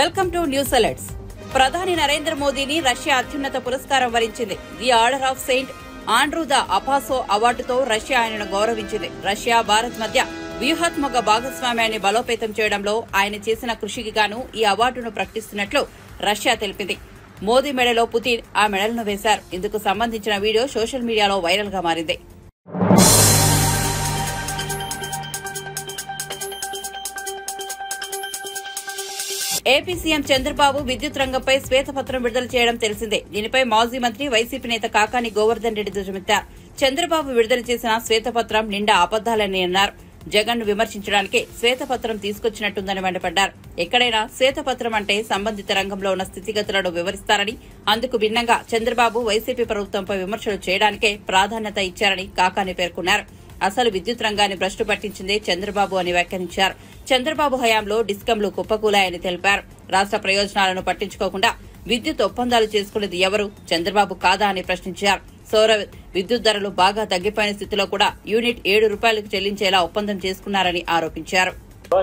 Welcome to news alerts. ప్రధాని నరేంద్ర మోదీని Russia అత్యున్నత పురస్కారం వరించింది. The order of Saint Andrew the apostle అవార్డుతో రష్యా ఆయనను గౌరవించింది. రష్యా భారత్ మధ్య వ్యూహాత్మక భాగస్వామ్యాన్ని బలోపేతం చేయడంలో ఆయన చేసిన కృషికి గాను ఈ అవార్డును ప్రకటిస్తున్నట్లు రష్యా తెలిపింది. మోదీ మెడలో పుతిన్ ఆ మెడలను వేశారు. ఇందుకు సంబంధించిన వీడియో సోషల్ మీడియాలో వైరల్ గా మారింది. ఏపీ సీఎం చంద్రబాబు విద్యుత్ రంగంపై శ్వేతపత్రం విడుదల చేయడం తెలిసిందే. దీనిపై మాజీ మంత్రి వైసీపీ నేత కాకాని గోవర్ధన్ రెడ్డి ధ్వజమెత్తారు. చంద్రబాబు విడుదల చేసిన శ్వేతపత్రం నిండా అబద్దాలని అన్నారు. జగన్ ను విమర్శించడానికి శ్వేతపత్రం తీసుకొచ్చినట్టుందని మండిపడ్డారు. ఎక్కడైనా శ్వేతపత్రం అంటే సంబంధిత రంగంలో ఉన్న స్థితిగతులను వివరిస్తారని, అందుకు భిన్నంగా చంద్రబాబు వైసీపీ ప్రభుత్వంపై విమర్శలు చేయడానికే ప్రాధాన్యత ఇచ్చారని కాకాని పేర్కొన్నారు. అసలు విద్యుత్ రంగాన్ని భ్రష్టు పట్టించిందే చంద్రబాబు అని వ్యాఖ్యానించారు. చంద్రబాబు హయాంలో డిస్కంలు కుప్పకూలాయని తెలిపారు. రాష్ట ప్రయోజనాలను పట్టించుకోకుండా విద్యుత్ ఒప్పందాలు చేసుకునేది ఎవరు, చంద్రబాబు కాదా అని ప్రశ్నించారు. సౌర విద్యుత్ ధరలు బాగా తగ్గిపోయిన స్థితిలో కూడా యూనిట్ 7 రూపాయలకు చెల్లించేలా ఒప్పందం చేసుకున్నారని ఆరోపించారు.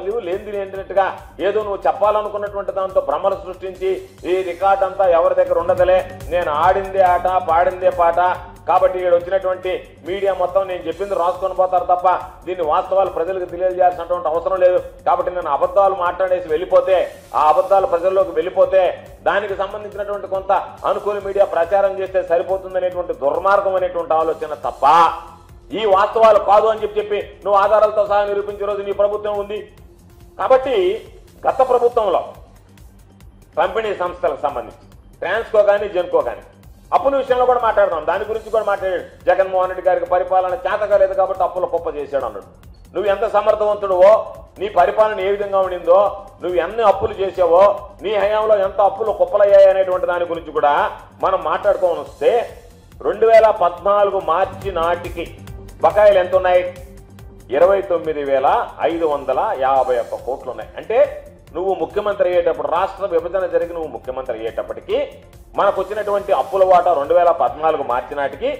నువ్వు లేనిది ఏంటంటగా ఏదో నువ్వు చెప్పాలనుకున్నటువంటి దాంతో భ్రమలు సృష్టించి ఈ రికార్డ్ అంతా ఎవరి దగ్గర ఉండదులే, నేను ఆడిందే ఆట పాడిందే పాట, కాబట్టి ఇక్కడ వచ్చినటువంటి మీడియా మొత్తం నేను చెప్పింది రాసుకొని పోతారు తప్ప దీన్ని వాస్తవాలు ప్రజలకు తెలియజేయాల్సినటువంటి అవసరం లేదు. కాబట్టి నేను అబద్దాలు మాట్లాడేసి వెళ్ళిపోతే, ఆ అబద్దాలు ప్రజల్లోకి వెళ్ళిపోతే దానికి సంబంధించినటువంటి కొంత అనుకూల మీడియా ప్రచారం చేస్తే సరిపోతుందనేటువంటి దుర్మార్గం అనేటువంటి ఆలోచన తప్ప ఈ వాస్తవాలు కాదు అని చెప్పి నువ్వు ఆధారాలతో సహా నిరూపించే రోజు నీ ప్రభుత్వం ఉంది. కాబట్టి గత ప్రభుత్వంలో పంపిణీ సంస్థలకు సంబంధించి ట్రాన్స్కో కానీ జెన్కో కానీ అప్పుల విషయంలో కూడా మాట్లాడదాం, దాని గురించి కూడా మాట్లాడాడు. జగన్మోహన్ రెడ్డి గారికి పరిపాలన చేతకాలేదు కాబట్టి అప్పుల కుప్ప చేశాడు అన్నాడు. నువ్వు ఎంత సమర్థవంతుడువో, నీ పరిపాలన ఏ విధంగా ఉండిందో, నువ్వు ఎన్ని అప్పులు చేసావో, నీ హయాంలో ఎంత అప్పులు కుప్పలయ్యాయి అనేటువంటి దాని గురించి కూడా మనం మాట్లాడుకోని వస్తే 2014 మార్చి నాటికి బకాయిలు ఎంత ఉన్నాయి? 29,551 కోట్లు ఉన్నాయి. అంటే నువ్వు ముఖ్యమంత్రి అయ్యేటప్పుడు, రాష్ట్ర విభజన జరిగి నువ్వు ముఖ్యమంత్రి అయ్యేటప్పటికి మనకు వచ్చినటువంటి అప్పుల వాటా 2014 మార్చి నాటికి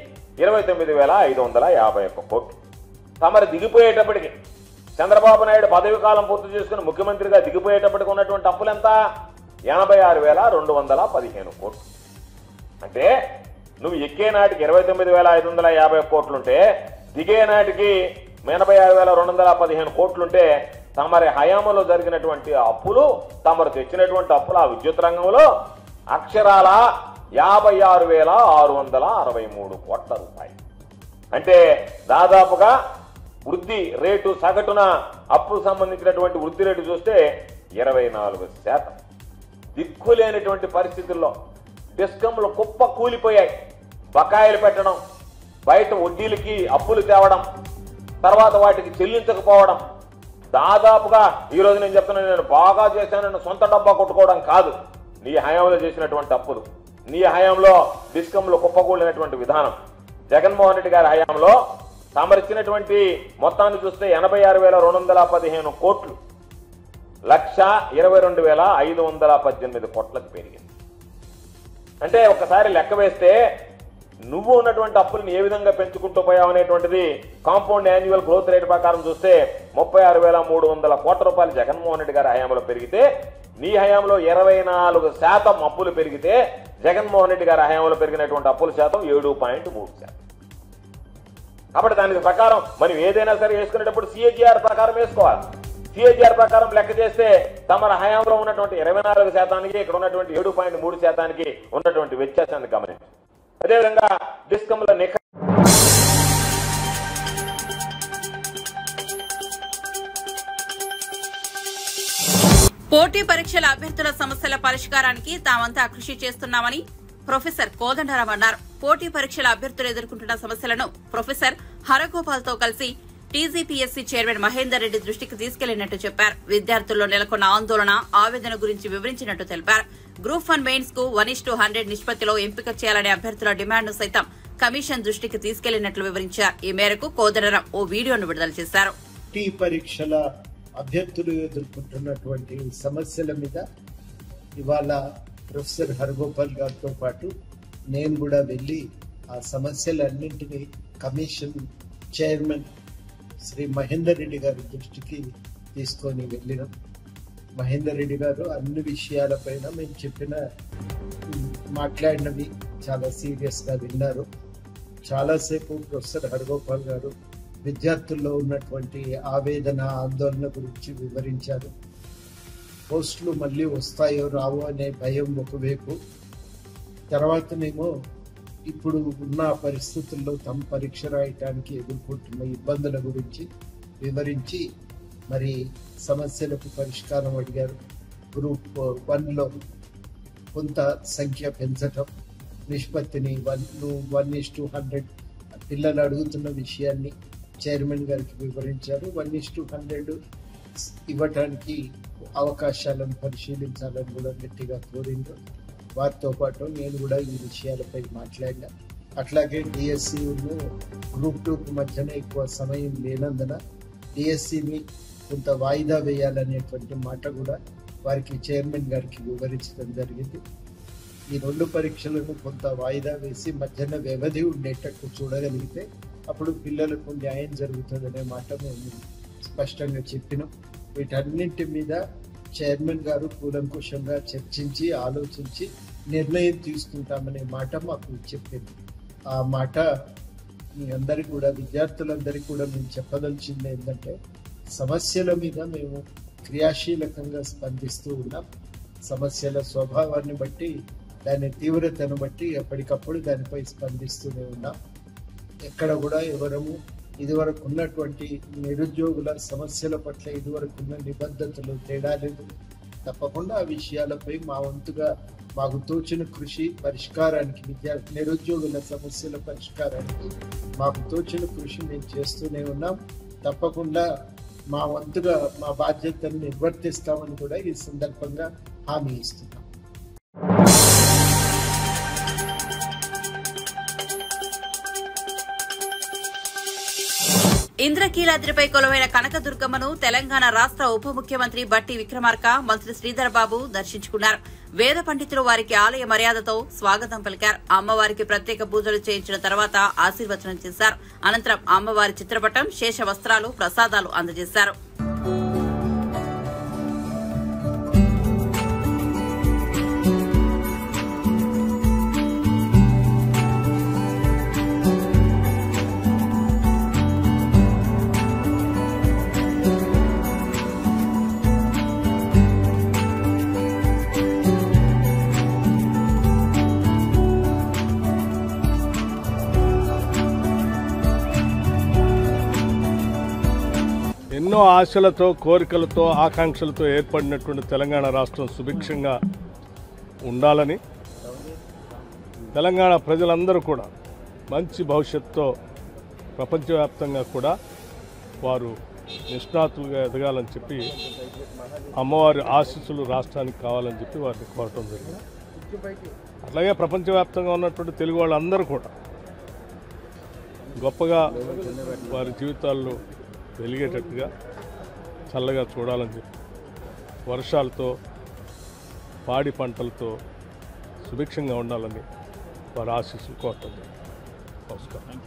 29,551 కోట్లు. తమరు దిగిపోయేటప్పటికి, చంద్రబాబు నాయుడు పదవి కాలం పూర్తి చేసుకుని ముఖ్యమంత్రిగా దిగిపోయేటప్పటికి ఉన్నటువంటి అప్పులు ఎంత? 86,215 కోట్లు. అంటే నువ్వు ఎక్కే నాటికి 29,550 కోట్లుంటే, దిగే నాటికి 86,215 కోట్లుంటే తమరి హయాంలో జరిగినటువంటి అప్పులు, తమరు తెచ్చినటువంటి అప్పులు ఆ విద్యుత్ రంగంలో అక్షరాల 56,663 కోట్ల రూపాయలు. అంటే దాదాపుగా వృద్ధి రేటు సగటున అప్పుకు సంబంధించినటువంటి వృద్ధి రేటు చూస్తే 24%. దిక్కులేనటువంటి పరిస్థితుల్లో డిస్కంలు కుప్ప కూలిపోయాయి. బకాయిలు పెట్టడం, బయట వడ్డీలకి అప్పులు తేవడం, తర్వాత వాటికి చెల్లించకపోవడం, దాదాపుగా ఈరోజు నేను చెప్తున్నా, నేను బాగా చేశానని సొంత డబ్బా కొట్టుకోవడం కాదు, నీ హయాంలో చేసినటువంటి అప్పులు, నీ హయాంలో డిస్కంలు కుప్పకూలినటువంటి విధానం. జగన్మోహన్ రెడ్డి గారి హయాంలో తమరిచ్చినటువంటి మొత్తాన్ని చూస్తే 86,215 కోట్లు 1,22,518 కోట్లకు పెరిగింది. అంటే ఒకసారి లెక్క వేస్తే నువ్వు ఉన్నటువంటి అప్పులను ఏ విధంగా పెంచుకుంటూ పోయావు అనేటువంటిది కాంపౌండ్ యాన్యువల్ గ్రోత్ రేట్ ప్రకారం చూస్తే 36,300 కోట్ల రూపాయలు జగన్మోహన్ రెడ్డి గారి హయాంలో పెరిగితే, నీ హయాంలో 24% అప్పులు పెరిగితే, జగన్మోహన్ రెడ్డి గారి హయాంలో పెరిగినటువంటి అప్పుల శాతం 7.3%. కాబట్టి దానికి ప్రకారం మనం ఏదైనా సరే వేసుకునేటప్పుడు సిఏజీఆర్ ప్రకారం వేసుకోవాలి. సిఏజీఆర్ ప్రకారం లెక్క చేస్తే తమ హయాంలో ఉన్నటువంటి 24%, ఇక్కడ ఉన్నటువంటి 7.3% ఉన్నటువంటి వ్యత్యాసాన్ని గమనించి, అదేవిధంగా డిస్కంల పోటీ పరీక్షల అభ్యర్థుల సమస్యల పరిష్కారానికి తామంతా కృషి చేస్తున్నామని ప్రొఫెసర్ కోదండరాం అన్నారు. పోటీ పరీక్షల అభ్యర్థులు ఎదుర్కొంటున్న సమస్యలను ప్రొఫెసర్ హరగోపాల్ తో కలిసి టీజీపీఎస్సీ చైర్మన్ మహేందర్ రెడ్డి దృష్టికి తీసుకెళ్లినట్టు చెప్పారు. విద్యార్థుల్లో నెలకొన్న ఆందోళన, ఆవేదన గురించి వివరించినట్టు తెలిపారు. గ్రూప్ 1 మెయిన్స్ కు 1:100 నిష్పత్తిలో ఎంపిక చేయాలనే అభ్యర్థుల డిమాండ్ను సైతం కమిషన్ దృష్టికి తీసుకెళ్లినట్లు వివరించారు. ఈ మేరకు కోదండరాం ఓ వీడియోను విడుదల చేశారు. పోటీ పరీక్షల అభ్యర్థులు ఎదుర్కొంటున్నటువంటి సమస్యల మీద ఇవాళ ప్రొఫెసర్ హరగోపాల్ గారితో పాటు నేను కూడా వెళ్లి ఆ సమస్యలన్నింటినీ కమిషన్ చైర్మన్ శ్రీ మహేందర్ రెడ్డి గారి దృష్టికి తీసుకొని వెళ్ళినాం. మహేందర్ రెడ్డి గారు అన్ని విషయాలపైన మేము మాట్లాడినవి చాలా సీరియస్గా విన్నారు. చాలాసేపు ప్రొఫెసర్ హరగోపాల్ గారు విద్యార్థుల్లో ఉన్నటువంటి ఆవేదన ఆందోళన గురించి వివరించారు. పోస్టులు మళ్ళీ వస్తాయో రావో అనే భయం ఒకవైపు, తర్వాతనేమో ఇప్పుడు ఉన్న పరిస్థితుల్లో తమ పరీక్ష రాయటానికి ఎదుర్కొంటున్న ఇబ్బందుల గురించి వివరించి మరి సమస్యలకు పరిష్కారం అడిగారు. గ్రూప్ 1లో కొంత సంఖ్య పెంచటం, నిష్పత్తిని 1:100 పిల్లలు అడుగుతున్న విషయాన్ని చైర్మన్ గారికి వివరించారు. 1:100 ఇవ్వటానికి అవకాశాలను పరిశీలించాలని కూడా గట్టిగా కోరిండ్రు. వారితో పాటు నేను కూడా ఈ విషయాలపై మాట్లాడినా. అట్లాగే డిఎస్సిను గ్రూప్ 2కు మధ్యన ఎక్కువ సమయం లేనందున డిఎస్సిని కొంత వాయిదా వేయాలనేటువంటి మాట కూడా వారికి చైర్మన్ గారికి వివరించడం జరిగింది. ఈ 2 పరీక్షలను కొంత వాయిదా వేసి మధ్యన వ్యవధి ఉండేటట్టు చూడగలిగితే అప్పుడు పిల్లలకు న్యాయం జరుగుతుందనే మాట మేము స్పష్టంగా చెప్పినాం. వీటన్నింటి మీద చైర్మన్ గారు కూలంకుషంగా చర్చించి ఆలోచించి నిర్ణయం తీసుకుంటామనే మాట మాకు చెప్పింది. ఆ మాట మీ అందరికీ కూడా, విద్యార్థులందరికీ కూడా మేము చెప్పదలిచింది ఏంటంటే, సమస్యల మీద మేము క్రియాశీలకంగా స్పందిస్తూ ఉన్నాం. సమస్యల స్వభావాన్ని బట్టి, దాని తీవ్రతను బట్టి ఎప్పటికప్పుడు దానిపై స్పందిస్తూనే ఉన్నాం. ఎక్కడ కూడా ఎవరము ఇదివరకు ఉన్నటువంటి నిరుద్యోగుల సమస్యల పట్ల ఇదివరకున్న నిబద్ధతలు తేడా లేదు. తప్పకుండా ఆ విషయాలపై మా వంతుగా మాకు తోచిన కృషి పరిష్కారానికి, నిరుద్యోగుల సమస్యల పరిష్కారానికి మాకు తోచిన కృషి మేము చేస్తూనే ఉన్నాం. తప్పకుండా మా వంతుగా మా బాధ్యతను నిర్వర్తిస్తామని కూడా ఈ సందర్భంగా హామీ ఇస్తున్నాం. ఇంద్రకీలాద్రిపై కొలువైన కనకదుర్గమ్మను తెలంగాణ రాష్ట ఉప ముఖ్యమంత్రి బట్టి విక్రమార్క, మంత్రి శ్రీధర్ బాబు దర్శించుకున్నారు. వేద పండితులు వారికి ఆలయ మర్యాదతో స్వాగతం పలికారు. అమ్మవారికి ప్రత్యేక పూజలు చేయించిన తర్వాత ఆశీర్వచనం చేశారు. అనంతరం అమ్మవారి చిత్రపటం, శేష వస్త్రాలు, ప్రసాదాలు అందజేశారు. ఎన్నో ఆశలతో, కోరికలతో, ఆకాంక్షలతో ఏర్పడినటువంటి తెలంగాణ రాష్ట్రం సుభిక్షంగా ఉండాలని, తెలంగాణ ప్రజలందరూ కూడా మంచి భవిష్యత్తుతో ప్రపంచవ్యాప్తంగా కూడా వారు నిష్ణాతులుగా ఎదగాలని చెప్పి, అమ్మవారి ఆశీస్సులు రాష్ట్రానికి కావాలని చెప్పి వారిని కోరటం జరిగింది. అట్లాగే ప్రపంచవ్యాప్తంగా ఉన్నటువంటి తెలుగు వాళ్ళందరూ కూడా గొప్పగా వారి జీవితాల్లో వెలిగేటట్టుగా, చల్లగా చూడాలని చెప్పి, వర్షాలతో, పాడి పంటలతో సుభిక్షంగా ఉండాలని వారి ఆశీస్సులు కోరటం జరిగింది. నమస్కారం.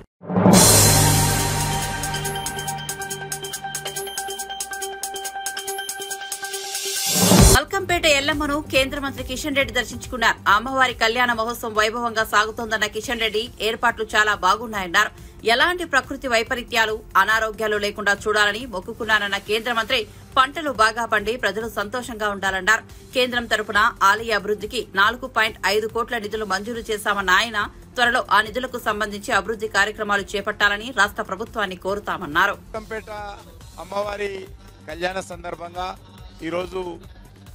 మల్కంపేట ఎల్లమ్మను కేంద్ర మంత్రి కిషన్ రెడ్డి దర్శించుకున్నారు. అమ్మవారి కళ్యాణ మహోత్సవం వైభవంగా సాగుతోందన్న కిషన్ రెడ్డి ఏర్పాట్లు చాలా బాగున్నాయన్నారు. ఎలాంటి ప్రకృతి వైపరీత్యాలు, అనారోగ్యాలు లేకుండా చూడాలని మొక్కుకున్నారన్న కేంద్ర మంత్రి పంటలు బాగా పండి ప్రజలు సంతోషంగా ఉండాలన్నారు. కేంద్రం తరపున ఆలయ అభివృద్దికి 4.5 కోట్ల నిధులు మంజూరు చేశామన్న ఆయన త్వరలో ఆ నిధులకు సంబంధించి అభివృద్ది కార్యక్రమాలు చేపట్టాలని రాష్ట్ర ప్రభుత్వాన్ని కోరుతామన్నారు. మల్కంపేట అమ్మవారి కళ్యాణ సందర్భంగా ఈరోజు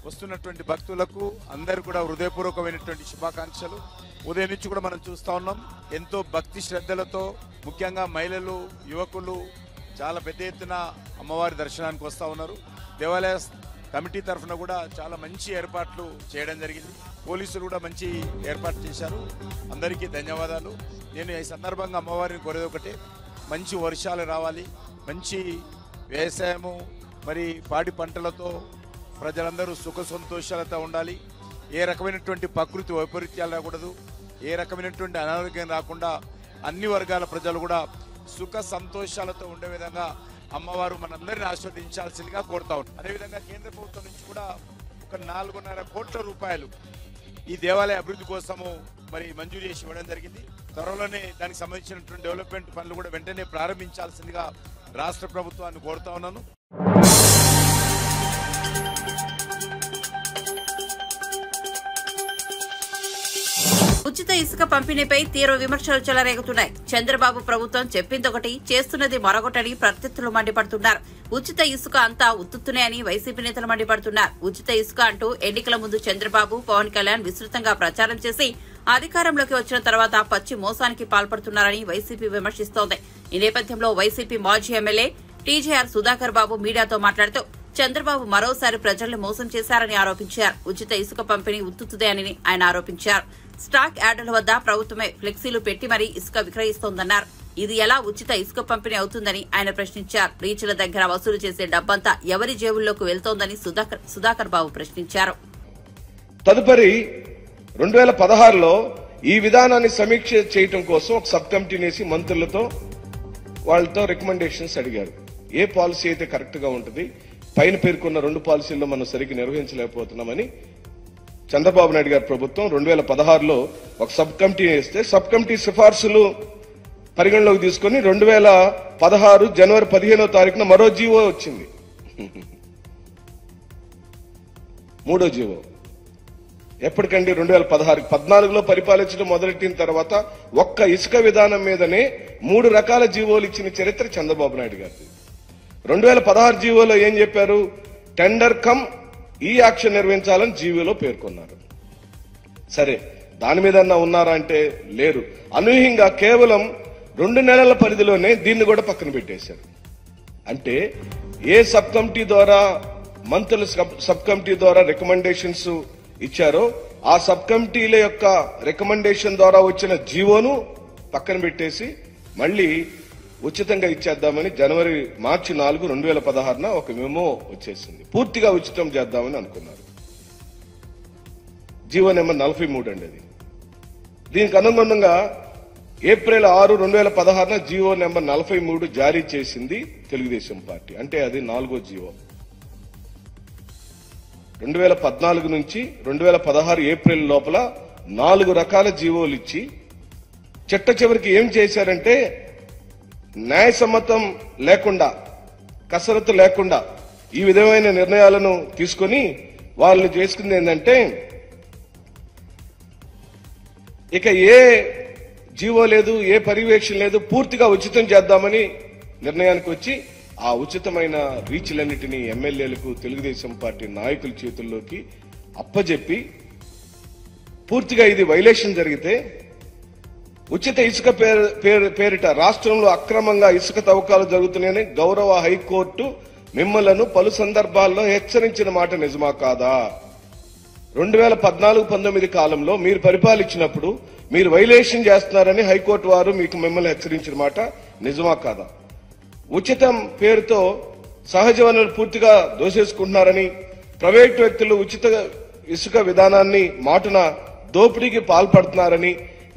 వస్తున్నటువంటి భక్తులకు అందరూ కూడా హృదయపూర్వకమైనటువంటి శుభాకాంక్షలు. ఉదయం నుంచి కూడా మనం చూస్తూ ఉన్నాం, ఎంతో భక్తి శ్రద్ధలతో, ముఖ్యంగా మహిళలు, యువకులు చాలా పెద్ద ఎత్తున అమ్మవారి దర్శనానికి వస్తూ ఉన్నారు. దేవాలయ కమిటీ తరఫున కూడా చాలా మంచి ఏర్పాట్లు చేయడం జరిగింది. పోలీసులు కూడా మంచి ఏర్పాటు చేశారు. అందరికీ ధన్యవాదాలు. నేను ఈ సందర్భంగా అమ్మవారిని కోరేది ఒకటే, మంచి వర్షాలు రావాలి, మంచి వ్యవసాయము, మరి పాడి పంటలతో ప్రజలందరూ సుఖ సంతోషాలతో ఉండాలి. ఏ రకమైనటువంటి ప్రకృతి వైపరీత్యాలు రాకూడదు, ఏ రకమైనటువంటి అనారోగ్యం రాకుండా అన్ని వర్గాల ప్రజలు కూడా సుఖ సంతోషాలతో ఉండే విధంగా అమ్మవారు మనందరిని ఆస్వాదించాల్సిందిగా కోరుతా ఉన్నాం. అదేవిధంగా కేంద్ర ప్రభుత్వం నుంచి కూడా ఒక 4.5 కోట్ల రూపాయలు ఈ దేవాలయ అభివృద్ధి కోసము మరి మంజూరు చేసి ఇవ్వడం జరిగింది. త్వరలోనే దానికి సంబంధించినటువంటి డెవలప్మెంట్ పనులు కూడా వెంటనే ప్రారంభించాల్సిందిగా రాష్ట్ర ప్రభుత్వాన్ని కోరుతా ఉన్నాను. ఉచిత ఇసుక పంపిణీపై తీవ్ర విమర్శలు చెలరేగుతున్నాయి. చంద్రబాబు ప్రభుత్వం చెప్పిందొకటి చేస్తున్నది మరొకటని ప్రత్యర్థులు మండిపడుతున్నారు. ఉచిత ఇసుక అంతా ఉత్తుత్తునే అని వైసీపీ నేతలు మండిపడుతున్నారు. ఉచిత ఇసుక అంటూ ఎన్నికల ముందు చంద్రబాబు, పవన్ కళ్యాణ్ విస్తృతంగా ప్రచారం చేసి అధికారంలోకి వచ్చిన తర్వాత పచ్చి మోసానికి పాల్పడుతున్నారని వైసీపీ విమర్శిస్తోంది. ఈ నేపథ్యంలో వైసీపీ మాజీ ఎమ్మెల్యే టీజేఆర్ సుధాకర్ బాబు మీడియాతో మాట్లాడుతూ చంద్రబాబు మరోసారి ప్రజల్ని మోసం చేశారని ఆరోపించారు. ఉచిత ఇసుక పంపిణీ ఉత్తుత్తుదే అని ఆయన ఆరోపించారు. స్టాక్ యార్డుల వద్ద ప్రభుత్వమే ఫ్లెక్సీలు పెట్టి మరీ ఇసుక విక్రయిస్తోందన్నారు. ఇది ఎలా ఉచిత ఇసుక పంపిణీ అవుతుందని ఆయన ప్రశ్నించారు. రీచ్ల దగ్గర వసూలు చేసే డబ్బంతా ఎవరి జేబుల్లోకి వెళ్తోందని సుధాకర్ బాబు ప్రశ్నించారు. తదుపరి 2016లో ఈ విధానాన్ని సమీక్ష చేయడం కోసం ఒక సబ్ కమిటీని వేసి మంత్రులతో వాళ్ళతో రికమెండేషన్స్ అడిగారు. ఏ పాలసీ అయితే కరెక్ట్ గా ఉంటుంది, పైన పేర్కొన్న 2 పాలసీల్లో మనం సరిగ్గా నిర్వహించలేకపోతున్నామని చంద్రబాబు నాయుడు గారి ప్రభుత్వం 2016లో ఒక సబ్ కమిటీని వేస్తే సబ్ కమిటీ సిఫార్సులు పరిగణలోకి తీసుకుని 2016 జనవరి 15వ తారీఖున మరో జీవో వచ్చింది. 3వ జీవో ఎప్పటికండి 2016 14లో పరిపాలించడం మొదలెట్టిన తర్వాత ఒక్క ఇసుక విధానం మీదనే 3 రకాల జీవోలు ఇచ్చిన చరిత్ర చంద్రబాబు నాయుడు గారిది. 2016 జీవోలో ఏం చెప్పారు? టెండర్ కమ్ ఈ యాక్షన్ నిర్వహించాలని జీవోలో పేర్కొన్నారు. సరే, దాని మీద ఉన్నారా అంటే లేరు. అనూహ్యంగా కేవలం 2 నెలల పరిధిలోనే దీన్ని కూడా పక్కన పెట్టేశారు. అంటే ఏ సబ్ కమిటీ ద్వారా మంత్రుల సబ్ కమిటీ ద్వారా రికమెండేషన్స్ ఇచ్చారో ఆ సబ్ కమిటీల యొక్క రికమెండేషన్ ద్వారా వచ్చిన జీవోను పక్కన పెట్టేసి మళ్ళీ ఉచితంగా ఇచ్చేద్దామని మార్చి 4, 2016 ఒక మెమో వచ్చేసింది. పూర్తిగా ఉచితం చేద్దామని అనుకున్నారు. జీవో నెంబర్ 43 అండి అది. దీనికి అనుగుణంగా ఏప్రిల్ 6, 2016 జీవో నెంబర్ 43 జారీ చేసింది తెలుగుదేశం పార్టీ. అంటే అది 4వ జీవో. 2014 నుంచి 2016 ఏప్రిల్ లోపల 4 రకాల జీవోలు ఇచ్చి చిట్ట చివరికి ఏం చేశారంటే న్యాయసమ్మతం లేకుండా, కసరత్తు లేకుండా ఈ విధమైన నిర్ణయాలను తీసుకుని వాళ్ళు చేసుకుంది ఏంటంటే ఇక ఏ జీవో లేదు, ఏ పర్యవేక్షణ లేదు, పూర్తిగా ఉచితం చేద్దామని నిర్ణయానికి వచ్చి ఆ ఉచితమైన రీచ్లన్నిటినీ ఎమ్మెల్యేలకు, తెలుగుదేశం పార్టీ నాయకుల చేతుల్లోకి అప్పజెప్పి పూర్తిగా ఇది వైలేషన్ జరిగితే ఉచిత ఇసుక పేరిట రాష్ట్రంలో అక్రమంగా ఇసుక తవ్వకాలు జరుగుతున్నాయని గౌరవ హైకోర్టు మిమ్మలను పలు సందర్భాల్లో హెచ్చరించిన మాట నిజమా కాదా? 2014-19 కాలంలో మీరు పరిపాలించినప్పుడు మీరు వైలేషన్ చేస్తున్నారని హైకోర్టు వారు మిమ్మల్ని హెచ్చరించిన మాట నిజమా కాదా? ఉచితం పేరుతో సహజ వనరులు పూర్తిగా దోసేసుకుంటున్నారని, ప్రైవేటు వ్యక్తులు ఉచిత ఇసుక విధానాన్ని మాటున దోపిడీకి పాల్పడుతున్నారని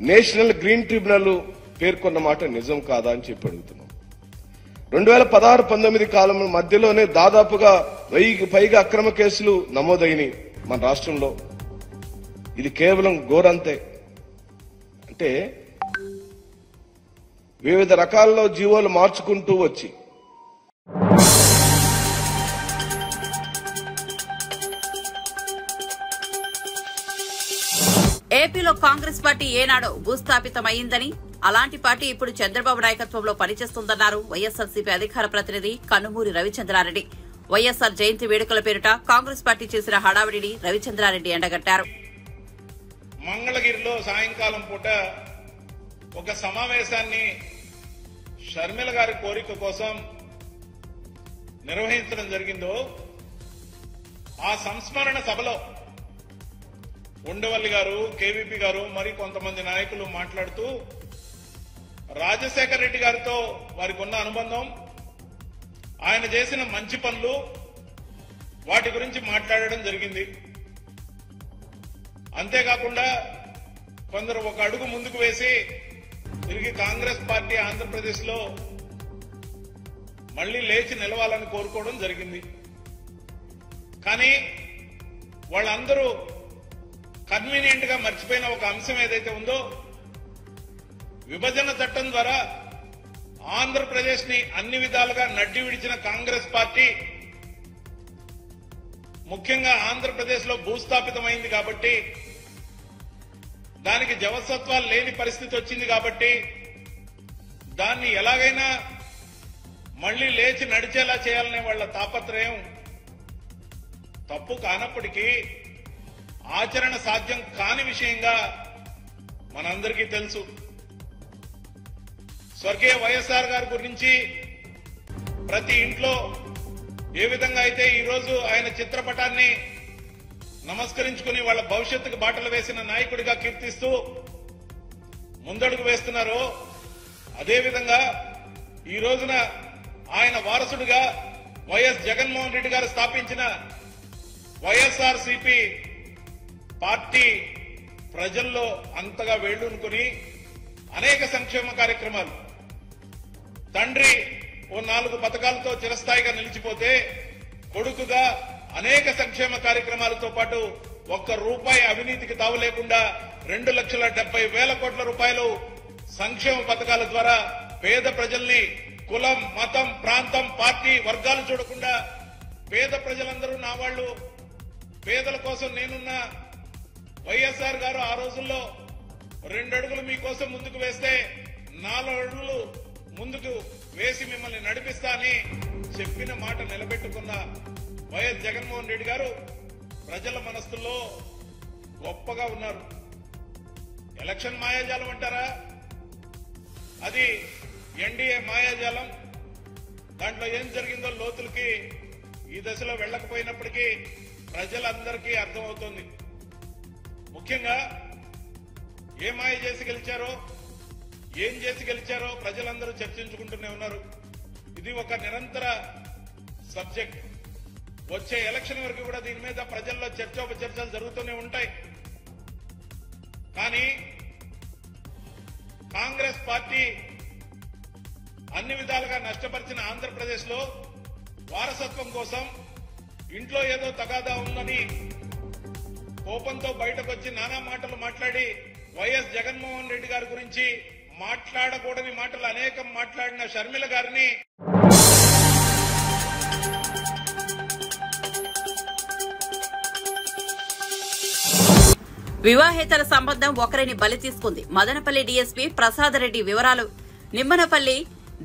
నేషనల్ గ్రీన్ ట్రిబ్యునల్ పేర్కొన్న మాట నిజం కాదా అని చెప్పి అడుగుతున్నాం. 2016-19 కాలం మధ్యలోనే దాదాపుగా 1000కి పైగా అక్రమ కేసులు నమోదైనాయి మన రాష్ట్రంలో. ఇది కేవలం గోరంతే. అంటే వివిధ రకాల్లో జీవోలు మార్చుకుంటూ వచ్చి ఏపీలో కాంగ్రెస్ పార్టీ ఏనాడో భూస్థాపితమైందని, అలాంటి పార్టీ ఇప్పుడు చంద్రబాబు నాయకత్వంలో పనిచేస్తుందన్నారు వైఎస్ఆర్సీపీ అధికార ప్రతినిధి కనుమూరి రవిచంద్రారెడ్డి. వైఎస్ఆర్ జయంతి వేడుకల పేరిట కాంగ్రెస్ పార్టీ చేసిన హడావిడిని రవిచంద్రారెడ్డి ఎండగట్టారు. మంగళగిరిలో సాయంకాలం పూట ఒక సమావేశాన్ని షర్మిల గారి కోరిక కోసం నిర్వహించడం జరిగిందో ఆ సంస్మరణ సభలో ఉండవల్లి గారు, కేవీపీ గారు, మరి కొంతమంది నాయకులు మాట్లాడుతూ రాజశేఖర రెడ్డి గారితో వారికి ఉన్న అనుబంధం, ఆయన చేసిన మంచి పనులు, వాటి గురించి మాట్లాడడం జరిగింది. అంతేకాకుండా కొందరు ఒక అడుగు ముందుకు వేసి తిరిగి కాంగ్రెస్ పార్టీ ఆంధ్రప్రదేశ్ లో మళ్లీ లేచి నిలవాలని కోరుకోవడం జరిగింది. కానీ వాళ్ళందరూ కన్వీనియంట్ గా మర్చిపోయిన ఒక అంశం ఏదైతే ఉందో, విభజన చట్టం ద్వారా ఆంధ్రప్రదేశ్ ని అన్ని విధాలుగా నడ్డి విడిచిన కాంగ్రెస్ పార్టీ ముఖ్యంగా ఆంధ్రప్రదేశ్ లో భూస్థాపితమైంది కాబట్టి, దానికి జవసత్వాలు లేని పరిస్థితి వచ్చింది కాబట్టి దాన్ని ఎలాగైనా మళ్లీ లేచి నడిచేలా చేయాలనే వాళ్ల తాపత్రయం తప్పు కానప్పటికీ ఆచరణ సాధ్యం కాని విషయంగా మనందరికీ తెలుసు. స్వర్గీయ వైఎస్ఆర్ గారి గురించి ప్రతి ఇంట్లో ఏ విధంగా అయితే ఈరోజు ఆయన చిత్రపటాన్ని నమస్కరించుకుని వాళ్ళ భవిష్యత్తుకు బాటలు వేసిన నాయకుడిగా కీర్తిస్తూ ముందడుగు వేస్తున్నారో, అదేవిధంగా ఈ రోజున ఆయన వారసుడిగా వైఎస్ జగన్మోహన్ రెడ్డి గారు స్థాపించిన వైఎస్ఆర్సీపీ పార్టీ ప్రజల్లో అంతగా వేళ్లూనుకుని అనేక సంక్షేమ కార్యక్రమాలు, తండ్రి ఓ 4 పథకాలతో చిరస్థాయిగా నిలిచిపోతే కొడుకుగా అనేక సంక్షేమ కార్యక్రమాలతో పాటు ఒక్క రూపాయి అవినీతికి తావు లేకుండా 2,70,000 కోట్ల రూపాయలు సంక్షేమ పథకాల ద్వారా పేద ప్రజల్ని కులం, మతం, ప్రాంతం, పార్టీ, వర్గాలు చూడకుండా పేద ప్రజలందరూ నా వాళ్ళు, పేదల కోసం నేనున్నా. వైఎస్ఆర్ గారు ఆ రోజుల్లో 2 అడుగులు మీకోసం ముందుకు వేస్తే 4 అడుగులు ముందుకు వేసి మిమ్మల్ని నడిపిస్తా అని చెప్పిన మాట నిలబెట్టుకున్న వైఎస్ జగన్మోహన్ రెడ్డి గారు ప్రజల మనస్సుల్లో గొప్పగా ఉన్నారు. ఎలక్షన్ మాయాజాలం అంటారా? అది ఎన్డీఏ మాయాజాలం. దాంట్లో ఏం జరిగిందో లోతులకి ఈ దశలో వెళ్లకపోయినప్పటికీ ప్రజలందరికీ అర్థమవుతోంది. ముఖ్యంగా ఏ మాయ చేసి గెలిచారో, ఏం చేసి గెలిచారో ప్రజలందరూ చర్చించుకుంటూనే ఉన్నారు. ఇది ఒక నిరంతర సబ్జెక్ట్. వచ్చే ఎలక్షన్ వరకు కూడా దీని మీద ప్రజల్లో చర్చోపచర్చలు జరుగుతూనే ఉంటాయి. కానీ కాంగ్రెస్ పార్టీ అన్ని విధాలుగా నష్టపరిచిన ఆంధ్రప్రదేశ్ లో వారసత్వం కోసం ఇంట్లో ఏదో తగాదా ఉందని కోపంతో బయటకు వచ్చి నానా మాటలు మాట్లాడి వైఎస్ జగన్మోహన్ రెడ్డి గారి గురించి మాట్లాడకూడని మాటలు అనేకం మాట్లాడిన షర్మిల గారిని వివాహేతర సంబంధం ఒకరిని బలి తీసుకుంది. మదనపల్లి డీఎస్పీ ప్రసాదరెడ్డి వివరాలు. నిమ్మనపల్లి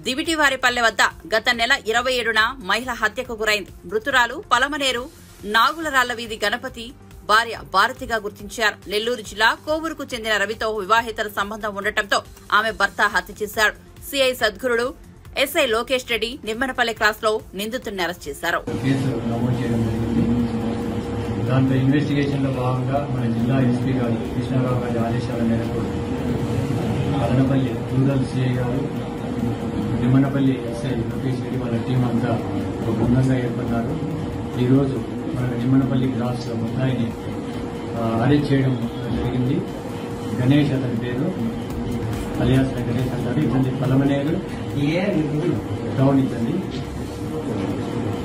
దివిటివారిపల్లె వద్ద గత నెల 27న మహిళ హత్యకు గురైంది. మృతురాలు పలమనేరు నాగులరాళ్ల వీధి గణపతి భార్య భారతిగా గుర్తించారు. నెల్లూరు జిల్లా కోవూరుకు చెందిన రవితో వివాహేతర సంబంధం ఉండటంతో ఆమె భర్త హత్య చేశాడు. CI Sadgurudu, SI Lokesh Reddy Nimmanapalli cross లో నిందితుడిని అరెస్ట్ చేశారు. దాంట్లో ఇన్వెస్టిగేషన్ లో భాగంగా మన జిల్లా ఎస్పీ గారు కృష్ణారావు గారి ఆదేశాల మేరకు మదనపల్లి రూరల్ సిఐ గారు, నిమ్మనపల్లి ఎస్ఐ లోకేష్ రెడ్డి వాళ్ళ టీం అంతా ఒక బృందంగా ఏర్పడ్డారు. ఈరోజు మన నిమ్మనపల్లి క్రాస్ లో ముద్దాయిని అరెస్ట్ చేయడం జరిగింది. గణేష్ అతని పేరు, అలియాస్ గణేష్ అంటారు. ఇతని పలమనేరు టౌన్.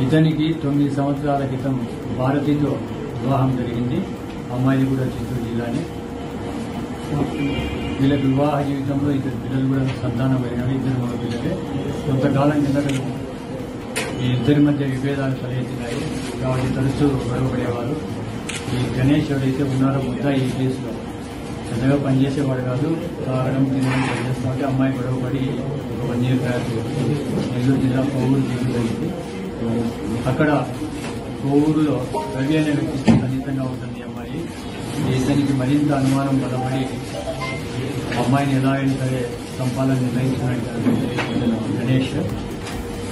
ఇతనికి 9 సంవత్సరాల క్రితం భారతితో వివాహం జరిగింది. అమ్మాయి కూడా చిత్తూరు జిల్లానే. వీళ్ళకి వివాహ జీవితంలో ఇద్దరు పిల్లలు కూడా సంతానం అయినారు. 2 మగ పిల్లలే. కొంతకాలం కిందట ఈ ఇద్దరి మధ్య విభేదాలు తలెత్తినాయి కాబట్టి తరచూ గొడవపడేవారు. ఈ గణేష్ ఎవరైతే ఉన్నారో ముద్దా ఈ కేసులో పెద్దగా పనిచేసేవాడు కాదు, తాగడం తినడం పనిచేస్తున్నట్టు అమ్మాయి గొడవపడి ఒక 1 year బ్యాక్ నెల్లూరు జిల్లా కోవూరు తీసుకుపోయింది. అక్కడ కోవూరులో రవి అనే వ్యక్తికి ఖచ్చితంగా ఉంటుంది అమ్మాయి. ఇతనికి మరింత అనుమానం బలపడి అమ్మాయిని ఎలా అయినా సరే చంపాలని నిర్ణయించుకున్నాడు గణేష్.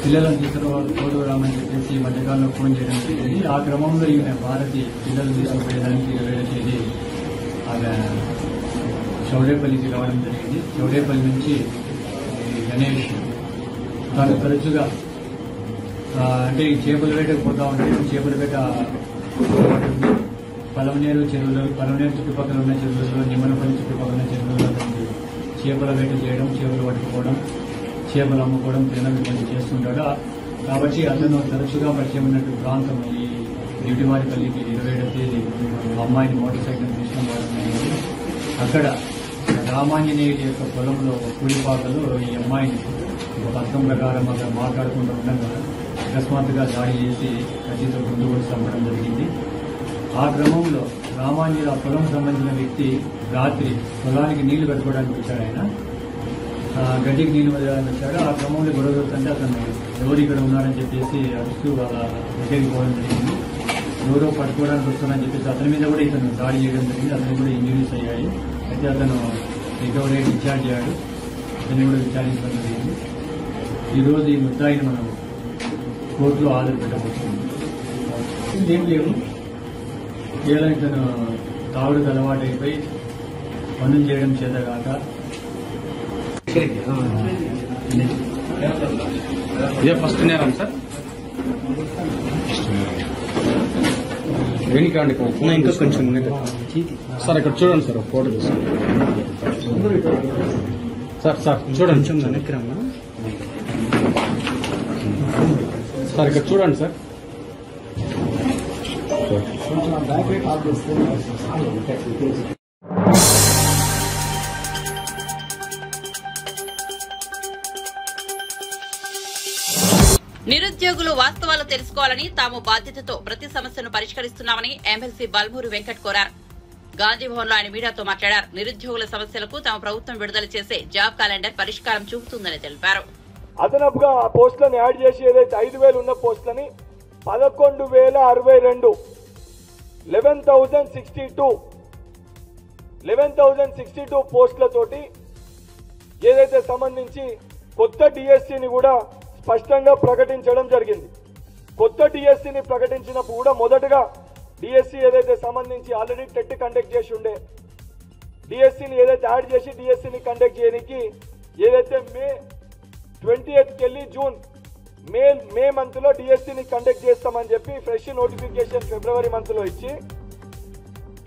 పిల్లలను తోడు రామని చెప్పేసి ఈ మధ్యకాలంలో ఫోన్ చేయడం జరిగింది. ఆ క్రమంలో ఈమె భారతి పిల్లలు తీసుకుపోయడానికి 20వ తేదీ ఆమె చౌడేపల్లికి రావడం జరిగింది. చౌడేపల్లి నుంచి గణేష్ తాను తరచుగా అంటే ఈ చేపల వేటకు పోతా ఉంటాయి. చేపల వేట పలమనేరు చెరువులో, పలమనేరు చుట్టుపక్కల ఉన్న చెరువులలో, నిమ్మనపల్లి చుట్టుపక్కల ఉన్న చెరువులలో చేపల వేట చేయడం, చేపలు పట్టుకోవడం, చేపలు అమ్ముకోవడం, తినడం ఇవన్నీ చేస్తుంటాడు. కాబట్టి అతను తరచుగా పరిచయం ఉన్నట్టు ప్రాంతం ఈ డ్యూటీవారిపల్లికి 27వ తేదీ అమ్మాయిని మోటార్ సైకిల్ తీసుకుని అక్కడ రామాంజనేయుడి యొక్క పొలంలో కూలిపాకలో ఈ అమ్మాయిని ఒక పథకం ప్రకారం అక్కడ మాట్లాడుకుంటూ ఉండగా అకస్మాత్తుగా దాడి చేసి కత్తితో గుండు చంపడం జరిగింది. ఆ క్రమంలో రామాంజనేయుడు ఆ పొలం సంబంధించిన వ్యక్తి రాత్రి పొలానికి నీళ్లు కట్టుకోవడానికి వచ్చాడు. ఆయన గడ్డికి నీళ్లు వదలడానికి వచ్చాడు. ఆ క్రమంలో గొడవ జరుగుతుంటే అతను ఎవరు ఇక్కడ ఉన్నారని చెప్పేసి అరుస్తూ వాళ్ళ దగ్గరికి పోవడం జరిగింది. ఎవరో పట్టుకోవడానికి వస్తున్నారని చెప్పేసి అతని మీద కూడా ఇతను దాడి చేయడం జరిగింది. అతను కూడా ఇంజరీస్ అయ్యాయి. అయితే అతను రికవరీ డిశ్చార్జ్ అయ్యాడు. అతన్ని కూడా విచారించడం జరిగింది. ఈరోజు ఈ ముద్దాయిని మనం కోర్టులో హాజరు పెట్టబోతుంది. ఏం లేవు, కేవలం ఇతను తాగుడుకు అలవాటైపోయి పనులు చేయడం చేత కాక ఇదే ఫస్ట్ నేరం సార్. వెనుకండి ఇంకా కొంచెం సార్ ఇక్కడ చూడండి సార్, ఒక ఫోటో తీసుకోండి సార్. చూడండి సార్, ఇక్కడ చూడండి సార్. నిరుద్యోగులు వాస్తవాలు తెలుసుకోవాలని తాము బాధ్యతతో ప్రతి సమస్యను పరిష్కరిస్తున్నామని ఎమ్మెల్సీ బల్మూరు వెంకట్ కోరారు. గాంధీభవన్లో ఆయన మీడియాతో మాట్లాడారు. నిరుద్యోగుల సమస్యలకు తమ ప్రభుత్వం విడుదల చేసే జాబ్ క్యాలెండర్ పరిష్కారం చూపుతుందని తెలిపారు. అదనపుగా ఆ పోస్టులను యాడ్ చేసి ఏదైతే 5,000 ఉన్న పోస్టులని 11,062 11,062 పోస్టులతోటి ఏదైతే సంబంధించి కొత్త డిఎస్సిని కూడా స్పష్టంగా ప్రకటించడం జరిగింది. కొత్త డిఎస్సిని ప్రకటించినప్పుడు కూడా మొదటగా డిఎస్సి ఏదైతే సంబంధించి ఆల్రెడీ టెట్ కండక్ట్ చేసి ఉండే డిఎస్సిని ఏదైతే యాడ్ చేసి డిఎస్సిని కండక్ట్ చేయడానికి ఏదైతే మే 28కి వెళ్ళి జూన్ మే మంత్ లో డిఎస్సిని కండక్ట్ చేస్తామని చెప్పి ఫ్రెష్ నోటిఫికేషన్ ఫిబ్రవరి మంత్ లో ఇచ్చి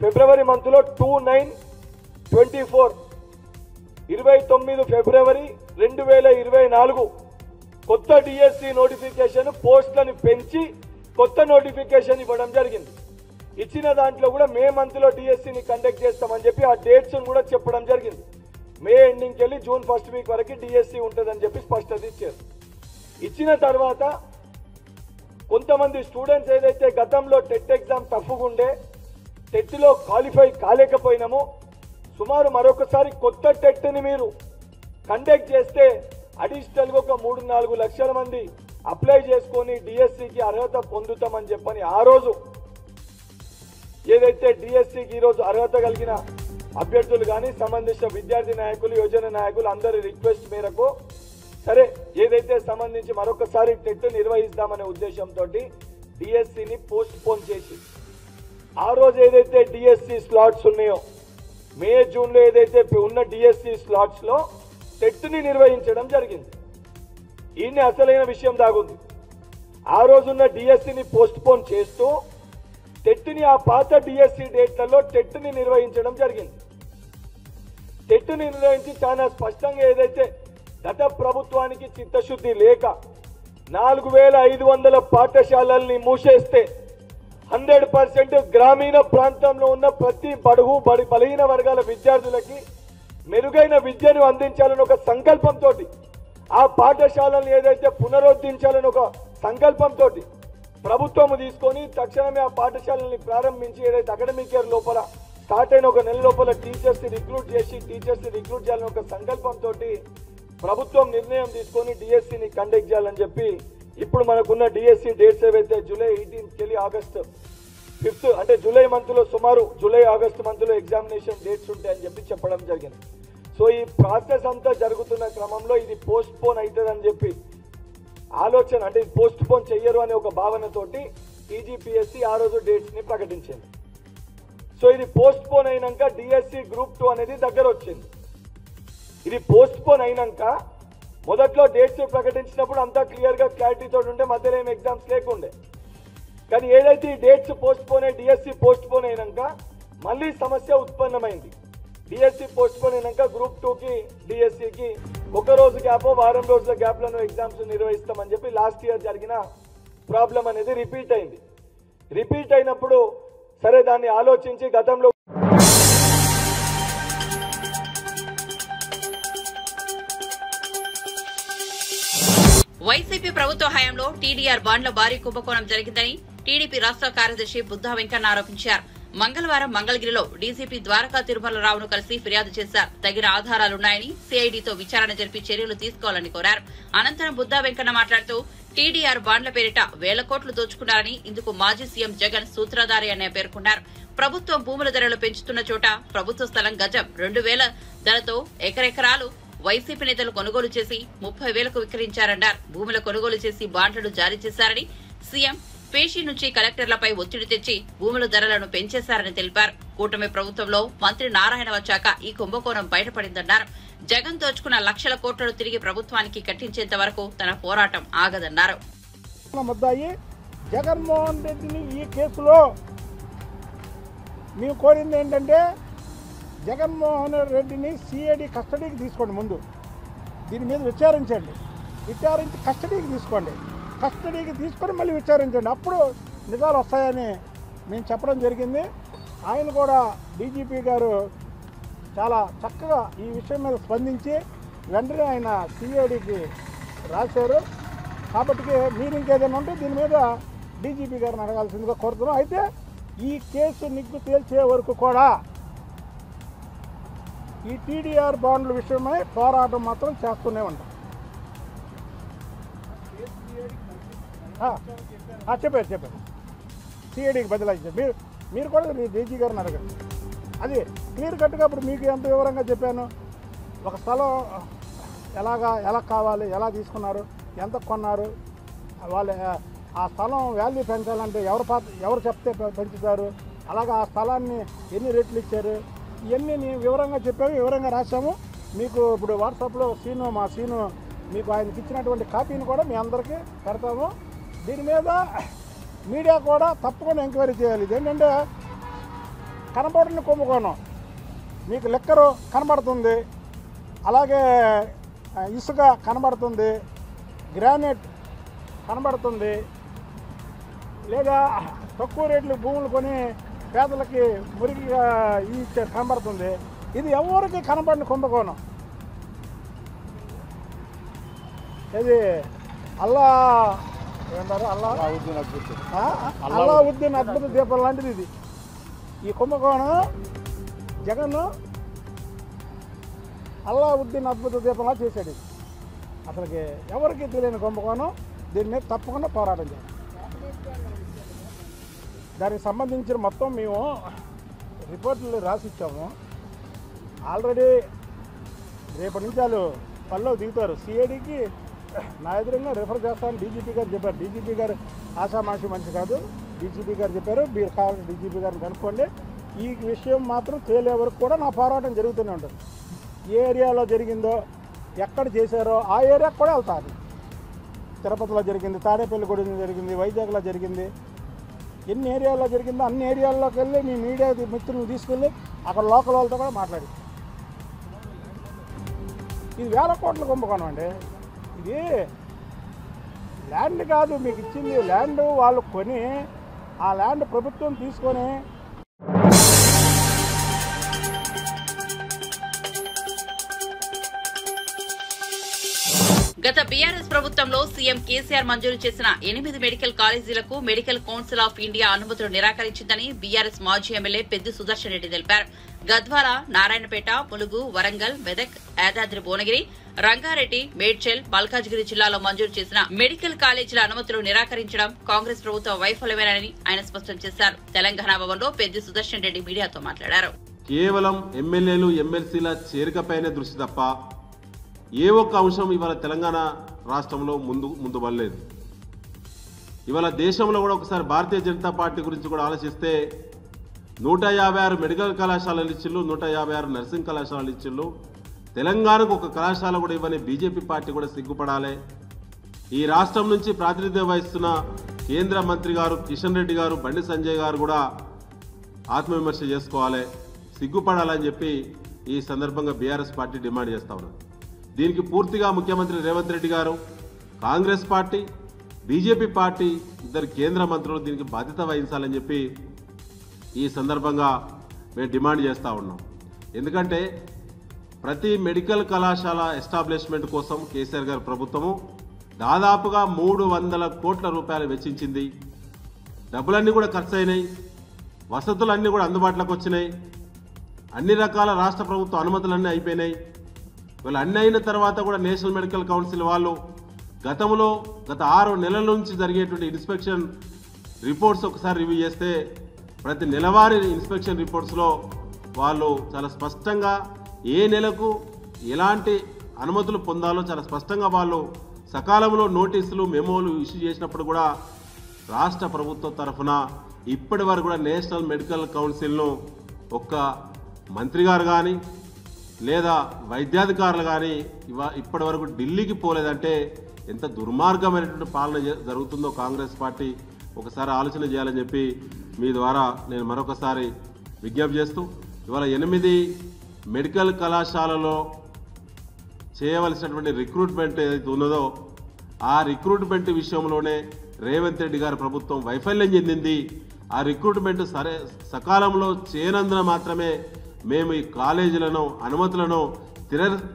ఫిబ్రవరి మంత్ లో 2/9/24 29 ఫిబ్రవరి 2024 కొత్త డిఎస్సి నోటిఫికేషన్ పోస్టులను పెంచి కొత్త నోటిఫికేషన్ ఇవ్వడం జరిగింది. ఇచ్చిన దాంట్లో కూడా మే మంత్ లో డిఎస్సిని కండక్ట్ చేస్తామని చెప్పి ఆ డేట్స్ కూడా చెప్పడం జరిగింది. మే ఎండింగ్కి వెళ్ళి జూన్ ఫస్ట్ వీక్ వరకు డిఎస్సి ఉంటుందని చెప్పి స్పష్టత ఇచ్చారు. ఇచ్చిన తర్వాత కొంతమంది స్టూడెంట్స్ ఏదైతే గతంలో టెట్ ఎగ్జామ్ టఫ్గా ఉండే టెట్లో క్వాలిఫై కాలేకపోయినామో సుమారు మరొకసారి కొత్త టెట్ని మీరు కండక్ట్ చేస్తే అడిషనల్గా ఒక 3-4 లక్షల మంది అప్లై చేసుకొని డిఎస్సికి అర్హత పొందుతామని చెప్పని ఆ రోజు ఏదైతే డిఎస్సికి ఈరోజు అర్హత కలిగిన అభ్యర్థులు కానీ సంబంధించిన విద్యార్థి నాయకులు యువజన నాయకులు అందరి రిక్వెస్ట్ మేరకు సరే ఏదైతే సంబంధించి మరొకసారి టెట్ నిర్వహిస్తామనే ఉద్దేశంతో డిఎస్సిని పోస్ట్ పోన్ చేసి ఆ రోజు ఏదైతే డిఎస్సి స్లాట్స్ ఉన్నాయో మే జూన్లో ఏదైతే ఉన్న డిఎస్సి స్లాట్స్ లో టెట్ని నిర్వహించడం జరిగింది. ఈయన అసలైన విషయం దాగుంది. ఆ రోజున్న డిఎస్సిని పోస్ట్ పోన్ చేస్తూ టెట్ని ఆ పాత డిఎస్సి డేట్లలో టెట్ని నిర్వహించడం జరిగింది. టెట్ని నిర్వహించి చాలా స్పష్టంగా ఏదైతే గత ప్రభుత్వానికి చిత్తశుద్ధి లేక 4,500 పాఠశాలల్ని మూసేస్తే 100% గ్రామీణ ప్రాంతంలో ఉన్న ప్రతి బలహీన వర్గాల విద్యార్థులకి మెరుగైన విద్యను అందించాలని ఒక సంకల్పంతో ఆ పాఠశాలను ఏదైతే పునరుద్ధరించాలని ఒక సంకల్పంతో ప్రభుత్వం తీసుకొని తక్షణమే ఆ పాఠశాలని ప్రారంభించి ఏదైతే అకాడమిక్ ఇయర్ లోపల స్టార్ట్ అయిన ఒక నెల లోపల టీచర్స్ రిక్రూట్ చేయాలని ఒక సంకల్పంతో ప్రభుత్వం నిర్ణయం తీసుకొని డిఎస్సిని కండక్ట్ చేయాలని చెప్పి ఇప్పుడు మనకున్న డిఎస్సి డేట్స్ ఏవైతే జూలై 18కి వెళ్ళి ఆగస్టు 5th అంటే జూలై మంత్ లో సుమారు జూలై ఆగస్టు మంత్ లో ఎగ్జామినేషన్ డేట్స్ ఉంటాయని చెప్పి చెప్పడం జరిగింది. సో ఈ ప్రాసెస్ అంతా జరుగుతున్న క్రమంలో ఇది పోస్ట్ పోన్ అవుతుందని చెప్పి ఆలోచన అంటే పోస్ట్ పోన్ చెయ్యరు అనే ఒక భావనతోటి టీజీపీఎస్సీ ఆ రోజు డేట్స్ ని ప్రకటించింది. సో ఇది పోస్ట్ పోన్ అయినాక డిఎస్సి గ్రూప్ 2 అనేది దగ్గర వచ్చింది. ఇది పోస్ట్ పోన్ అయినాక మొదట్లో డేట్స్ ప్రకటించినప్పుడు అంతా క్లియర్ గా క్లారిటీతో ఉంటే మధ్యలో ఏం ఎగ్జామ్స్ లేకుండే. కానీ ఏదైతే ఈ డేట్స్ పోస్ట్ పోన్ అయ్యి డిఎస్సి పోస్ట్ పోన్ అయినాక మళ్ళీ సమస్య ఉత్పన్నమైంది. డిఎస్సి పోస్ట్ పోన్ అయినాక గ్రూప్ 2కి డిఎస్సికి ఒక రోజు గ్యాప్ వారం రోజుల గ్యాప్లను ఎగ్జామ్స్ నిర్వహిస్తామని చెప్పి లాస్ట్ ఇయర్ జరిగిన ప్రాబ్లం అనేది రిపీట్ అయింది. రిపీట్ అయినప్పుడు సరే దాన్ని ఆలోచించి గతంలో వైసీపీ ప్రభుత్వ హయాంలో టీడీఆర్ బాండ్ల భారీ కుంభకోణం జరిగిందని టీడీపీ రాష్ట్ర కార్యదర్శి బుద్ధా వెంకన్న ఆరోపించారు. మంగళవారం మంగళగిరిలో డీజీపీ ద్వారకా తిరుమలరావును కలిసి ఫిర్యాదు చేశారు. తగిన ఆధారాలున్నాయని సీఐడీతో విచారణ జరిపి చర్యలు తీసుకోవాలని కోరారు. అనంతరం బుద్ధా వెంకన్న మాట్లాడుతూ టీడీఆర్ బాండ్ల పేరిట వేల కోట్లు దోచుకున్నారని, ఇందుకు మాజీ సీఎం జగన్ సూత్రధారి అని పేర్కొన్నారు. ప్రభుత్వం భూముల ధరలు పెంచుతున్న చోట ప్రభుత్వ స్థలం గజం 2,000 ధరతో ఎకరెకరాలు వైసీపీ నేతలు కొనుగోలు చేసి 30,000కు విక్రయించారన్నారు. భూముల కొనుగోలు చేసి బాండ్లను జారీ చేశారని, సీఎం పేషీ నుంచి కలెక్టర్లపై ఒత్తిడి తెచ్చి భూముల ధరలను పెంచేశారని తెలిపారు. కూటమి ప్రభుత్వంలో మంత్రి నారాయణ వచ్చాక ఈ కుంభకోణం బయటపడిందన్నారు. జగన్ దోచుకున్న లక్షల కోట్లను తిరిగి ప్రభుత్వానికి కట్టించేంత వరకు తన పోరాటం ఆగదన్నారు. జగన్మోహన్ రెడ్డిని ఈ కేసులో మేము కోరింది ఏంటంటే, జగన్మోహన్ రెడ్డిని సిఐడి కస్టడీకి తీసుకోండి. ముందు దీని మీద విచారించి కస్టడీకి తీసుకోండి. కస్టడీకి తీసుకొని మళ్ళీ విచారించండి. అప్పుడు నిజాలు వస్తాయని మేము చెప్పడం జరిగింది. ఆయన కూడా డీజీపీ గారు చాలా చక్కగా ఈ విషయం మీద స్పందించి వెంటనే ఆయన సిఐడికి రాశారు. కాబట్టి మీరు ఇంకేదైనా ఉంటే దీని మీద డీజీపీ గారిని అడగాల్సిందిగా కోరుతున్నాం. అయితే ఈ కేసు నిగ్గు తేల్చే వరకు కూడా ఈ టీడీఆర్ బాండ్ల విషయమై పోరాటం మాత్రం చేస్తూనే ఉంటాం. చెప్పారు సిఐడికి బదిలాయించారు. మీరు కూడా డీజీ గారిని అడగండి. అది క్లియర్ కట్గా ఇప్పుడు మీకు ఎంత వివరంగా చెప్పాను. ఒక స్థలం ఎలా కావాలి, ఎలా తీసుకున్నారు, ఎంత కొన్నారు, వాళ్ళు ఆ స్థలం వాల్యూ పెంచాలంటే ఎవరు చెప్తే పెంచుతారు, అలాగే ఆ స్థలాన్ని ఎన్ని రేట్లు ఇచ్చారు, ఇవన్నీ నేను వివరంగా చెప్పాము, వివరంగా రాశాము. మీకు ఇప్పుడు వాట్సాప్లో మా సీను మీకు ఆయనకి ఇచ్చినటువంటి కాపీని కూడా మీ అందరికీ పెడతాము. దీని మీద మీడియా కూడా తప్పకుండా ఎంక్వైరీ చేయాలి. ఇదేంటంటే కనబడిన కుంభకోణం, మీకు లెక్కరు కనబడుతుంది, అలాగే ఇసుక కనబడుతుంది, గ్రానైట్ కనబడుతుంది, లేదా తక్కువ రేట్లు భూములు కొని పేదలకి మురిగిగా ఇచ్చే కనబడుతుంది. ఇది ఎవరికి కనబడిన కుంభకోణం. ఇది అల్లావుద్దీన్ అద్భుత దీపం లాంటిది. ఇది ఈ కుంభకోణం జగన్ అల్లావుద్దీన్ అద్భుత దీపంలా చేశాడు. అసలుకి ఎవరికి తెలియని కుంభకోణం. దీని మీద తప్పకుండా పోరాటం చేయాలి. దానికి సంబంధించిన మొత్తం మేము రిపోర్టులు రాసిచ్చాము. ఆల్రెడీ రేపటి నుంచి వాళ్ళు పనిలో దిగుతారు. సిఐడికి నా ఎదురుగా రిఫర్ చేస్తామని డీజీపీ గారు చెప్పారు. డీజీపీ గారు ఆషామాషి మంచి కాదు. డీజీపీ గారు చెప్పారు, మీరు కావాలంటే డీజీపీ గారిని కనుక్కోండి. ఈ విషయం మాత్రం తేలే వరకు కూడా నా పోరాటం జరుగుతూనే ఉంటుంది. ఏ ఏరియాలో జరిగిందో, ఎక్కడ చేశారో ఆ ఏరియాకి కూడా వెళ్తారు. తిరుపతిలో జరిగింది, తాడేపల్లిగూడెంలో జరిగింది, వైజాగ్లో జరిగింది, ఎన్ని ఏరియాల్లో జరిగిందో అన్ని ఏరియాల్లోకి వెళ్ళి మీ మీడియా మిత్రులను తీసుకెళ్ళి అక్కడ లోకల్ వాళ్ళతో కూడా మాట్లాడి, ఇది 1000 కోట్ల కుంభకోణం అండి. ఇది ల్యాండ్ కాదు మీకు ఇచ్చింది, ల్యాండ్ వాళ్ళు కొని ఆ ల్యాండ్ ప్రభుత్వం తీసుకొని గత బీఆర్ఎస్ ప్రభుత్వంలో సీఎం కేసీఆర్ మంజూరు చేసిన 8 మెడికల్ కాలేజీలకు మెడికల్ కౌన్సిల్ ఆఫ్ ఇండియా అనుమతులు నిరాకరించిందని బీఆర్ఎస్ మాజీ ఎమ్మెల్యే పెద్ది సుదర్శన్ రెడ్డి తెలిపారు. గద్వాల, నారాయణపేట, ములుగు, వరంగల్, మెదక్, యాదాద్రి భువనగిరి, రంగారెడ్డి, మేడ్చల్, మల్కాజ్గిరి జిల్లాలో మంజూరు చేసిన మెడికల్ కాలేజీల అనుమతులు నిరాకరించడం కాంగ్రెస్ ప్రభుత్వ వైఫల్యమేనని ఆయన స్పష్టం చేశారు. తెలంగాణ భవన్లో పెద్ది సుదర్శన్ రెడ్డి మీడియాతో మాట్లాడారు. కేవలం ఎమ్మెల్యేలు, ఎమ్మెల్సీల చేరికపైనే దృష్టి తప్ప ఏ ఒక్క అంశం ఇవాళ తెలంగాణ రాష్ట్రంలో ముందు వల్లేదు. ఇవాళ దేశంలో కూడా ఒకసారి భారతీయ జనతా పార్టీ గురించి కూడా ఆలోచిస్తే 156 మెడికల్ కళాశాలలు ఇచ్చిళ్ళు, 156 నర్సింగ్ కళాశాలలు ఇచ్చిళ్ళు. తెలంగాణకు ఒక కళాశాల కూడా ఇవ్వని బీజేపీ పార్టీ కూడా సిగ్గుపడాలి. ఈ రాష్ట్రం నుంచి ప్రాతినిధ్యం వహిస్తున్న కేంద్ర మంత్రి గారు కిషన్ రెడ్డి గారు, బండి సంజయ్ గారు కూడా ఆత్మవిమర్శ చేసుకోవాలి, సిగ్గుపడాలని చెప్పి ఈ సందర్భంగా బీఆర్ఎస్ పార్టీ డిమాండ్ చేస్తా ఉన్నారు. దీనికి పూర్తిగా ముఖ్యమంత్రి రేవంత్ రెడ్డి గారు, కాంగ్రెస్ పార్టీ, బీజేపీ పార్టీ ఇద్దరు కేంద్ర మంత్రులు దీనికి బాధ్యత వహించాలని చెప్పి ఈ సందర్భంగా మేము డిమాండ్ చేస్తూ ఉన్నాం. ఎందుకంటే ప్రతి మెడికల్ కళాశాల ఎస్టాబ్లిష్మెంట్ కోసం కేసీఆర్ గారి ప్రభుత్వము దాదాపుగా 300 కోట్ల రూపాయలు వెచ్చించింది. డబ్బులన్నీ కూడా ఖర్చు అయినాయి, వసతులన్నీ కూడా అందుబాటులోకి వచ్చినాయి, అన్ని రకాల రాష్ట్ర ప్రభుత్వ అనుమతులన్నీ అయిపోయినాయి. వీళ్ళు అన్నీ అయిన తర్వాత కూడా నేషనల్ మెడికల్ కౌన్సిల్ వాళ్ళు గత 6 నెలల నుంచి జరిగేటువంటి ఇన్స్పెక్షన్ రిపోర్ట్స్ ఒకసారి రివ్యూ చేస్తే ప్రతి నెలవారీ ఇన్స్పెక్షన్ రిపోర్ట్స్లో వాళ్ళు చాలా స్పష్టంగా ఏ నెలకు ఎలాంటి అనుమతులు పొందాలో చాలా స్పష్టంగా వాళ్ళు సకాలంలో నోటీసులు మెమోలు ఇష్యూ చేసినప్పుడు కూడా రాష్ట్ర ప్రభుత్వం తరఫున ఇప్పటి వరకు కూడా నేషనల్ మెడికల్ కౌన్సిల్ను ఒక్క మంత్రి గారు కానీ లేదా వైద్యాధికారులు కానీ ఇప్పటి వరకు ఢిల్లీకి పోలేదంటే ఎంత దుర్మార్గమైనటువంటి పాలన జరుగుతుందో కాంగ్రెస్ పార్టీ ఒకసారి ఆలోచన చేయాలని చెప్పి మీ ద్వారా నేను మరొకసారి విజ్ఞప్తి చేస్తూ, ఇవాళ 8 మెడికల్ కళాశాలలో చేయవలసినటువంటి రిక్రూట్మెంట్ ఏదైతే ఉన్నదో ఆ రిక్రూట్మెంట్ విషయంలోనే రేవంత్ రెడ్డి గారి ప్రభుత్వం వైఫల్యం చెందింది. ఆ రిక్రూట్మెంట్ సకాలంలో చేయనందున మాత్రమే మేము ఈ కాలేజీలను అనుమతులను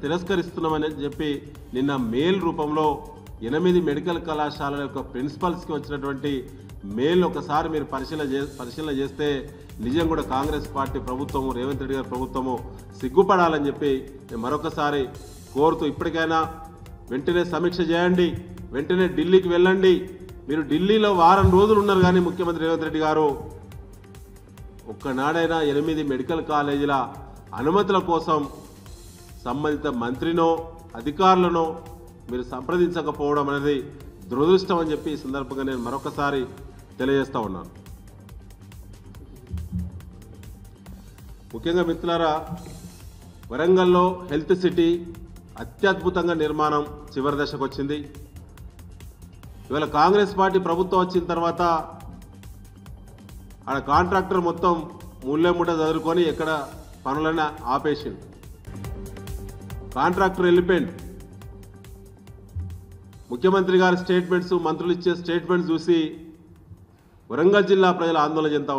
తిరస్కరిస్తున్నామని చెప్పి నిన్న మెయిల్ రూపంలో 8 మెడికల్ కళాశాలల యొక్క ప్రిన్సిపల్స్కి వచ్చినటువంటి మెయిల్ ఒకసారి మీరు పరిశీలన చేస్తే నిజం కూడా కాంగ్రెస్ పార్టీ ప్రభుత్వము, రేవంత్ రెడ్డి గారి ప్రభుత్వము సిగ్గుపడాలని చెప్పి నేను మరొకసారి కోరుతూ, ఇప్పటికైనా వెంటనే సమీక్ష చేయండి, వెంటనే ఢిల్లీకి వెళ్ళండి. మీరు ఢిల్లీలో వారం రోజులు ఉన్నారు కానీ ముఖ్యమంత్రి రేవంత్ రెడ్డి గారు ఒక్కనాడైనా 8 మెడికల్ కాలేజీల అనుమతుల కోసం సంబంధిత మంత్రినో అధికారులను మీరు సంప్రదించకపోవడం అనేది దురదృష్టం అని చెప్పి ఈ సందర్భంగా నేను మరొకసారి తెలియజేస్తూ ఉన్నాను. ముఖ్యంగా మిత్రులారా, వరంగల్లో హెల్త్ సిటీ అత్యద్భుతంగా నిర్మాణం చివరి దశకు వచ్చింది. ఇవాళ కాంగ్రెస్ పార్టీ ప్రభుత్వం వచ్చిన తర్వాత ఆడ కాంట్రాక్టర్ మొత్తం మూల్యముట చదువుకొని ఎక్కడ పనులైనా ఆపేసిండు. కాంట్రాక్టర్ వెళ్ళిపోయింది. ముఖ్యమంత్రి గారి స్టేట్మెంట్స్, మంత్రులు ఇచ్చే స్టేట్మెంట్స్ చూసి వరంగల్ జిల్లా ప్రజలు ఆందోళన చెందుతా